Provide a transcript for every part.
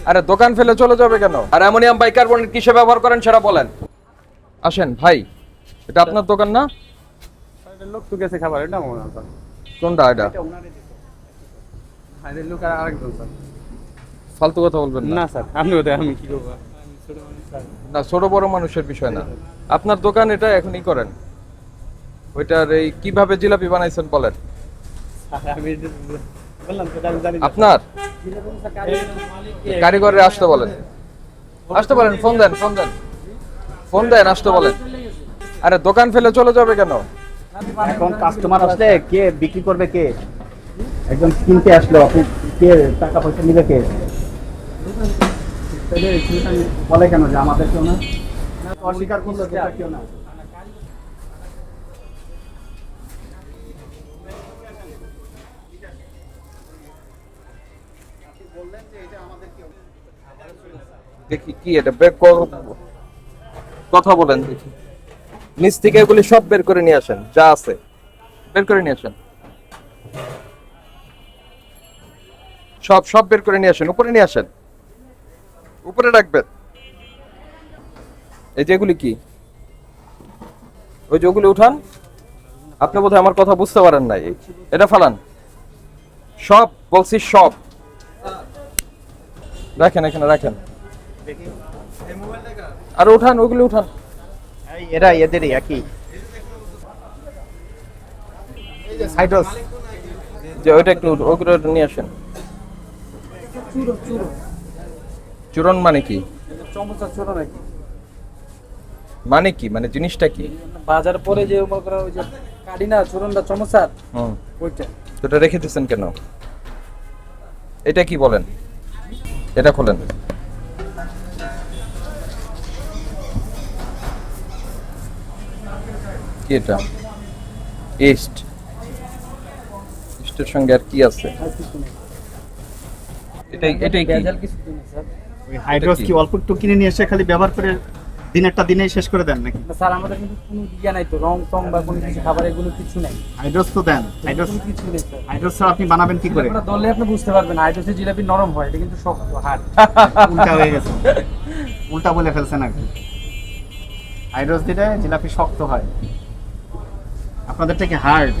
আরে দোকান ফেলে চলে যাবে কেন? আর অ্যামোনিয়াম বাইকার্বনেট কিসে ব্যবহার করেন সেটা বলেন। আসেন ভাই, এটা আপনার দোকান না? এটা লোক তো গেছে খাবার, এটা মনে হয় স্যার। কোনটা এটা? এটা ওনারে দিতে। হ্যাঁ, এটা লোক আর আরেকজন স্যার। ফালতু কথা বলবেন না। না স্যার, আমি ওদের আমি কি করবো? আমি ছোট মানুষ স্যার। না, ছোট বড় মানুষের বিষয় না। আপনার দোকান, এটা এখনই করেন। ওইটার এই কিভাবে জিলাপি বানাইছেন বলেন। স্যার, আমি এটা বললাম তো, এটা আমি জানি না। আপনার কারিগরের আসতে বলেন, আসতে বলেন, ফোন দেন, ফোন দেন, ফোন দেন, আসতে বলেন। আরে দোকান ফেলে চলে যাবে কেন? এখন কাস্টমার আসলে কে বিক্রি করবে, কে একজন কিনতে আসলো, আপনি কে টাকা পয়সা নিবে, কে তাহলে বলে কেন যে আমাদের কেউ না? অস্বীকার করলো যে এটা কেউ না। দেখি কি এটা কথা বলেন দেখি। নিচ থেকে এগুলি সব বের করে নিয়ে আসেন, যা আছে বের করে নিয়ে আসেন। সব সব বের করে নিয়ে আসেন, উপরে নিয়ে আসেন, উপরে রাখবেন। এই যেগুলি কি, ওই যে ওগুলি উঠান। আপনি বোধহয় আমার কথা বুঝতে পারেন নাই। এটা ফালান, সব বলছি, সব রাখেন, এখানে রাখেন। আর উঠান, ওগুলি উঠান। এরা এদেরই একই সাইডস। যে ওইটা একটু ওগুলো নিয়ে আসেন। চূরণ মানে কি? চমচা ছোট নাকি? মানে কি, মানে জিনিসটা কি? বাজার পরে যে মনে করেন ওই যে কাটি না চূড়নটা চমচার, হুম, ওইটা। তো এটা রেখে দিচ্ছেন কেন? এটা কি বলেন? এটা খোলেন। কি এটা? ইস্ট। ইস্টের সঙ্গে আর কি আছে? এটাই এটাই কি? ভেজাল কিছু দিন স্যার। ওই হাইড্রোস কি অল্প একটু কিনে নিয়ে এসে খালি ব্যবহার করে দিনেরটা দিনেই শেষ করে দেন নাকি? না স্যার, আমাদের কিন্তু কোনো ইয়া নাই তো, রং টং বা কোনো কিছু খাবার এগুলো কিছু নাই। হাইড্রোস তো দেন, হাইড্রোস কোনো কিছু নেই স্যার। হাইড্রোস ছাড়া আপনি বানাবেন কি করে? জিলাপিটা দলে আপনি বুঝতে পারবেন, হাইড্রোসের জিলাপি নরম হয়, এটা কিন্তু শক্ত হার্ড। উল্টা হয়ে গেছে, উল্টা বলে ফেলছেন আর কি। হাইড্রোস দিলে জিলাপি শক্ত হয়, আপনাদের থেকে হার্ড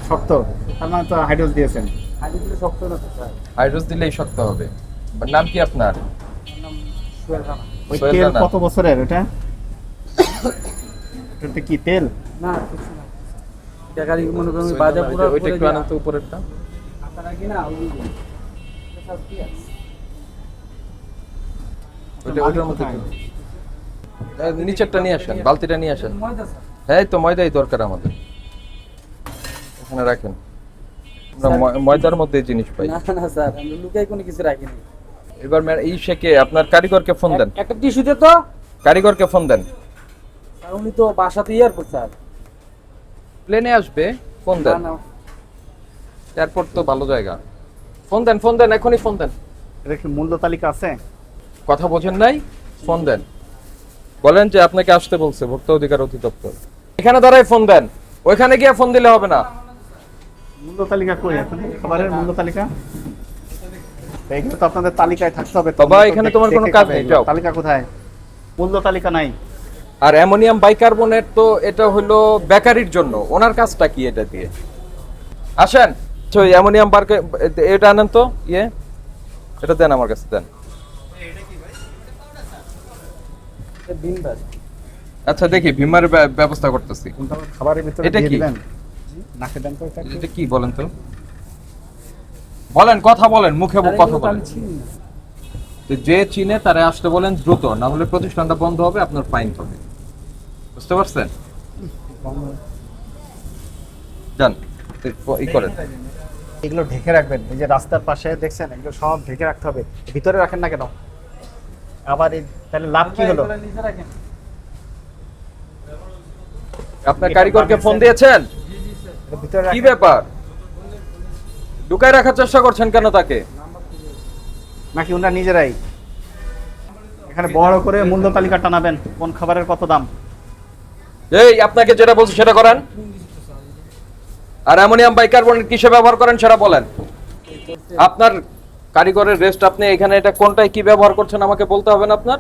শক্ত, তার মানে তো হাইড্রোস দিয়েছেন। হাইড্রোসের শক্ত না তো স্যার। হাইড্রোস দিলেই শক্ত হবে। নাম কি আপনার? আমার নাম সোহেল রানা। ওই সোহেল তেল রানা। কত বছরের ওটা? ওটাতে কি তেল? না কিছু না। এটা গাড়ি মনে করেন ওই বাজার পুরো ওইটা একটু আনেন তো, উপরেরটা। আপনারা কি না ওই যে স্যার কি আছে? ওইটার মধ্যে কি? নিচেরটা নিয়ে আসেন, বালতিটা নিয়ে আসেন। ময়দা স্যার। হ্যাঁ, তো ময়দাই দরকার আমাদের। এখানে রাখেন। আমরা ময়দার মধ্যে এই জিনিস পাই। না না স্যার, আমরা লুকাই কোনো কিছু রাখিনি। এবার এই শেখে আপনার কারিগরকে ফোন দেন। একটা টিস্যুতে তো কারিগরকে ফোন দেন। স্যার উনি তো বাসাতে এয়ারপোর্ট স্যার। প্লেনে আসবে, ফোন না দেন। না এয়ারপোর্ট তো ভালো জায়গা। ফোন দেন, ফোন দেন, এখনই ফোন দেন। এটা কি মূল্য তালিকা আছে? কথা বোঝেন নাই? ফোন দেন, বলেন যে আপনাকে আসতে বলছে ভোক্তা অধিকার অধিদপ্তর। এখানে দাঁড়ায় ফোন দেন, ওইখানে গিয়ে ফোন দিলে হবে না। মূল্য তালিকা কই এখন? খাবারের মূল্য তালিকা এইগুলো তো আপনাদের তালিকায় থাকতে হবে। বাবা, এখানে তোমার কোনো কাজ নেই, যাও। তালিকা কোথায়? মূল্য তালিকা নাই। আর অ্যামোনিয়াম বাইকার্বনেট তো এটা হলো বেকারির জন্য, ওনার কাজটা কি এটা দিয়ে? আসেন, তো অ্যামোনিয়াম এটা আনেন তো, এটা দেন আমার কাছে, দেন। দিন বাদ। আচ্ছা, দেখি ভীমার ব্যবস্থা করতেছি। কোনটা খাবারের ভিতরে এটা দিয়ে কি? দিবেন? নাকে দেন তো এটা কি? এটা কি বলেন তো, বলেন, কথা বলেন, মুখে স্যার, কথা এগুলো তো বলেন। আমি চিনি না। তো যে চিনে তারে আসতে বলেন দ্রুত, না হলে প্রতিষ্ঠানটা বন্ধ হবে, আপনার ফাইন হবে। বুঝতে পারছেন? যান, ই করেন। এগুলো ঢেকে রাখবেন। এই যে রাস্তার পাশে দেখছেন, এগুলো সব ঢেকে রাখতে হবে। ভিতরে রাখেন না কেন? আবার তাহলে লাভ কি হলো? এগুলো নিচে রাখেন। আপনার কারিগরকে ফোন দিয়েছেন? এর ভিতরে কি রাখেন ব্যাপার, ঢুকায় রাখার চেষ্টা করছেন কেন তাকে? নাকি ওনারা নিজেরাই এখানে বড় করে মূল্য তালিকা টানাবেন, কোন খাবারের কত দাম? এই, আপনাকে যেটা বলছি সেটা করেন। আর অ্যামোনিয়াম বাইকার্বনেট কিসে ব্যবহার করেন সেটা বলেন। আপনার কারিগরের রেস্ট আপনি এখানে এটা কোনটায় কি ব্যবহার করছেন আমাকে বলতে হবে না আপনার?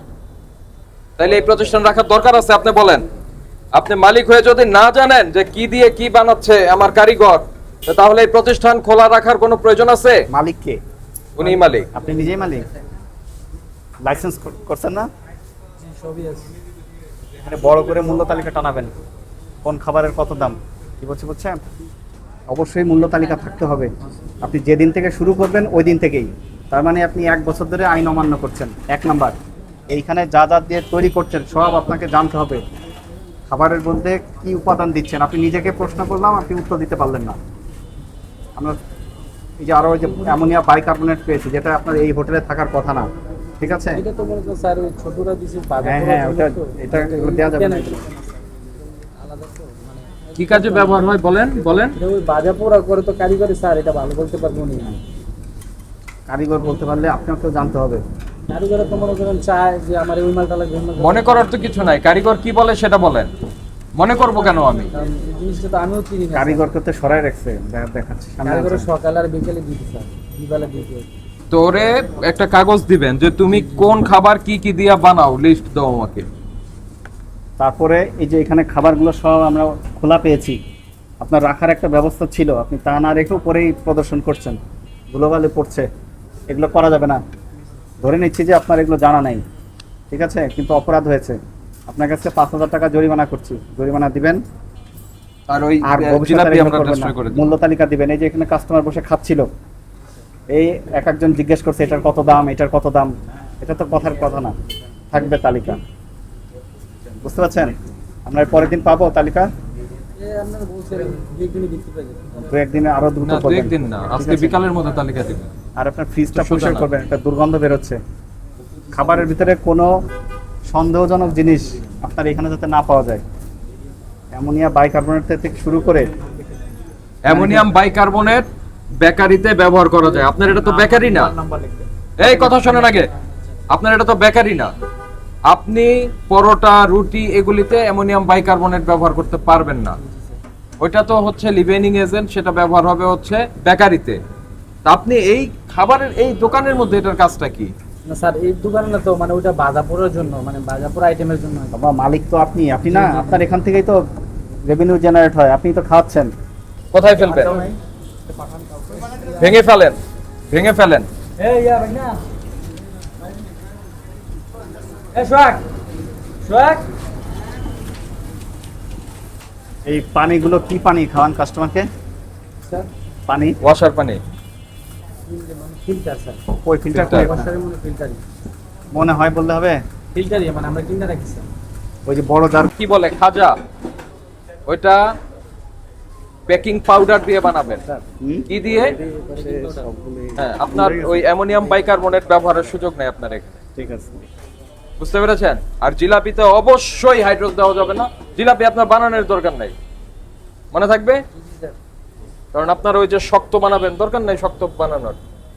তাইলে এই প্রতিষ্ঠান রাখার দরকার আছে? আপনি বলেন। আপনি মালিক হয়ে যদি না জানেন যে কি দিয়ে কি বানাচ্ছে আমার কারিগর, তাহলে এই প্রতিষ্ঠান খোলা রাখার কোনো প্রয়োজন আছে? মালিক কে? উনি মালিক। আপনি নিজেই মালিক? লাইসেন্স করছেন না? জি, সবই আছে। এখানে বড় করে মূল্য তালিকা টানাবেন, কোন খাবারের কত দাম। কি বলছি বুঝছেন? অবশ্যই মূল্য তালিকা থাকতে হবে। আপনি যেদিন থেকে শুরু করবেন ওই দিন থেকেই, তার মানে আপনি 1 বছর ধরে আইন অমান্য করছেন। 1 নাম্বার, এইখানে যা যা দিয়ে তৈরি করছেন সব আপনাকে জানতে হবে। খাবারের মধ্যে কি উপাদান দিচ্ছেন, আপনি নিজেকে প্রশ্ন করলাম, আপনি উত্তর দিতে পারলেন না। আমরা এই যে আরো ওই যে অ্যামোনিয়া বাইকার্বনেট পেয়েছি, যেটা আপনার এই হোটেলে থাকার কথা না, ঠিক আছে? এটা তো মনে করেন স্যার ওই ছোটরা দিছে হ্যাঁ হ্যাঁ, ওটা এটা দেওয়া যাবে না। আলাদা তো মানে কি কাজে ব্যবহার হয় বলেন বলেন। এটা ওই বাজা পোড়া করে তো কারিগরি স্যার, এটা ভালো বলতে পারবো না। কারিগর বলতে পারলে আপনাকেও জানতে হবে। কারিগরে তো মনে করেন চায় যে আমার ওই মালটা লাগবে, ওই মালটা মনে করার তো কিছু নাই, কারিগর কি বলে সেটা বলেন। মনে করব কেন আমি? কারণ এই জিনিসটা তো আমিও চিনি না। কারিগরকে তো সরাই রাখছে, দেখাচ্ছে সামনে কারিগরে আছে। সকালে আর বিকেলে দিতে স্যার, বিকালে দিতে। তোরে একটা কাগজ দিবেন যে তুমি কোন খাবার কি কি দিয়া বানাও, লিস্ট দাও আমাকে। তারপরে এই যে এখানে খাবারগুলো সব আমরা খোলা পেয়েছি, আপনার রাখার একটা ব্যবস্থা ছিল, আপনি তা না রেখেও পরেই প্রদর্শন করছেন, গ্লোবালে পড়ছে। এগুলো করা যাবে না। ধরে নিচ্ছি যে আপনার এগুলো জানা নাই, ঠিক আছে, কিন্তু অপরাধ হয়েছে। আপনার কাছে 5,000 টাকা জরিমানা করছি, জরিমানা দিবেন। আর ওই আর ভবিষ্যতে জিলাপি এগুলো আমরা করবেন না। destroy করে দিই। মূল্য তালিকা দিবেন। এই যে এখানে কাস্টমার বসে খাচ্ছিল, এই এক একজন জিজ্ঞেস করছে এটার কত দাম, এটার কত দাম। এটা তো কথার কথা না, থাকবে তালিকা। বুঝতে পারছেন? আমরা এর পরের দিন পাবো তালিকা। আপনারা বলছেন দুই দিনে দিতে পারি। 2-1 দিনে আরো দ্রুত না, করবেন। 2-1 দিন না, ঠিক আজকে আছে? বিকালের মধ্যে তালিকা দিবেন। আর আপনার ফ্রিজটা সোজা পরিষ্কার না। করবেন, একটা দুর্গন্ধ বেরোচ্ছে। খাবারের ভিতরে কোনো সন্দেহজনক জিনিস আপনার এখানে যাতে না পাওয়া যায়। অ্যামোনিয়া বাইকার্বনেট থেকে শুরু করে অ্যামোনিয়াম বাইকার্বনেট বেকারিতে ব্যবহার করা যায়। আপনার এটা তো বেকারি না। এই কথা শোনেন আগে, আপনার এটা তো বেকারি না। আপনি পরোটা, রুটি এগুলিতে অ্যামোনিয়াম বাইকার্বনেট ব্যবহার করতে পারবেন না। ওইটা তো হচ্ছে লিভেনিং এজেন্ট, সেটা ব্যবহার হবে হচ্ছে বেকারিতে। তা আপনি এই খাবারের এই দোকানের মধ্যে এটার কাজটা কি? না স্যার, এই দোকানে না তো, মানে ওইটা বাজাপুরের জন্য, মানে বাজাপুর আইটেমের জন্য। বাবা, মালিক তো আপনি আপনি না, আপনার এখান থেকেই তো রেভিনিউ জেনারেট হয়, আপনি তো খাওয়াচ্ছেন। কোথায় ফেলবেন? ভেঙে ফেলেন, ভেঙে ফেলেন। এই ইয়া ভাই না, এই সোহাগ, সোহাগ, এই পানিগুলো কি পানি খাওয়ান কাস্টমারকে? স্যার পানি ওয়াশার পানি। ফিল্টার স্যার, ওই ফিল্টার Filter। ওয়াশারের মধ্যে ফিল্টারই, মনে হয় বললে হবে? ফিল্টারই মানে আমরা কিনে রাখি স্যার। ওই যে বড় জার কি বলে খাজা, ওইটা বেকিং পাউডার দিয়ে বানাবেন। হুম? কি দিয়ে? হ্যাঁ, আপনার ওই অ্যামোনিয়াম বাইকার্বনেট ব্যবহারের সুযোগ নেই আপনার এখানে। ঠিক আছে। বুঝতে পেরেছেন? আর জিলাপিতে অবশ্যই হাইড্রোজ দেওয়া যাবে না। জিলাপি আপনার বানানোর দরকার নাই, মনে থাকবে? কারণ আপনার ওই যে শক্ত বানাবেন, দরকার নাই শক্ত বানানোর।